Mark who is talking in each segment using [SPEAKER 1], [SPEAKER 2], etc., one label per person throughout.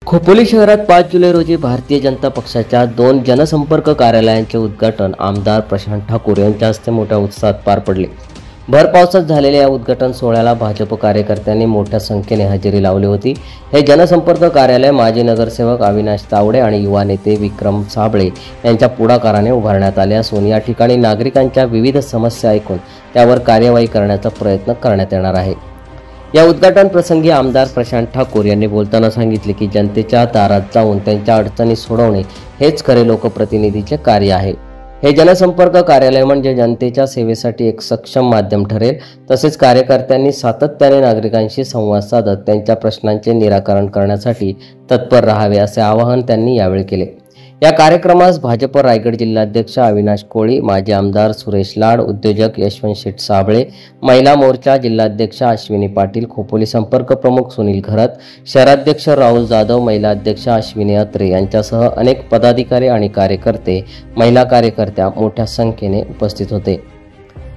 [SPEAKER 1] खोपोली शहरात 5 जुलै रोजी भारतीय जनता पक्षाच्या 2 जनसंपर्क कार्यालयांचे उद्घाटन आमदार प्रशांत ठाकूर यांच्या हस्ते मोठ्या उत्साहात पार पडले। भर पावसात झालेल्या या उद्घाटन सोहळ्याला भाजप कार्यकर्त्यांनी मोठ्या संख्येने हजेरी लावली होती। हे जनसंपर्क कार्यालय माजी नगरसेवक अविनाश तावडे आणि युवा नेते विक्रम साबळे यांच्या पुढाकाराने उभारण्यात आले असून या ठिकाणी नागरिकांच्या विविध समस्या ऐकून त्यावर कार्यवाही करण्याचा प्रयत्न करण्यात येणार आहे। या उद्घाटन प्रसंगी आमदार प्रशांत ठाकूर यांनी बोलताना सांगितले की जनतेच्या दारात जाऊन त्यांच्या अडचणी सोडवणे हेच खरे लोकप्रतिनिधीचे कार्य आहे। हे जनसंपर्क कार्यालय म्हणजे जनतेच्या सेवेसाठी एक सक्षम माध्यम ठरेल। तसेच कार्यकर्त्यांनी सातत्याने नागरिकांशी संवाद साधत त्यांच्या प्रश्नांचे निराकरण करण्यासाठी तत्पर राहावे असे आवाहन त्यांनी यावेळी केले। या कार्यक्रमास भाजप रायगड जिल्हाध्यक्ष अविनाश कोळी, माजी आमदार सुरेश लाड, उद्योजक यशवंत शेठ साबळे, महिला मोर्चा जिल्हाध्यक्ष अश्विनी पाटील, खोपोली संपर्क प्रमुख सुनील घरत, शहराध्यक्ष राहुल जाधव, महिला अध्यक्ष अश्विनी अत्रे यांच्यासह अनेक पदाधिकारी आणि कार्यकर्ते, महिला कार्यकर्त्या मोठ्या संख्येने उपस्थित होते।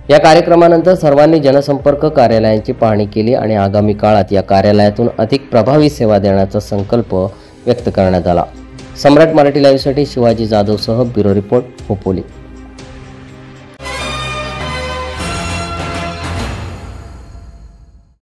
[SPEAKER 1] या कार्यक्रमानंतर सर्वांनी जनसंपर्क कार्यालयांची पाहणी केली आणि आगामी काळात या कार्यालयातून अधिक प्रभावी सेवा देण्याचा संकल्प व्यक्त करण्यात आला। सम्राट मराठी लाईव्हसाठी शिवाजी जाधवसह ब्युरो रिपोर्ट, खोपोली।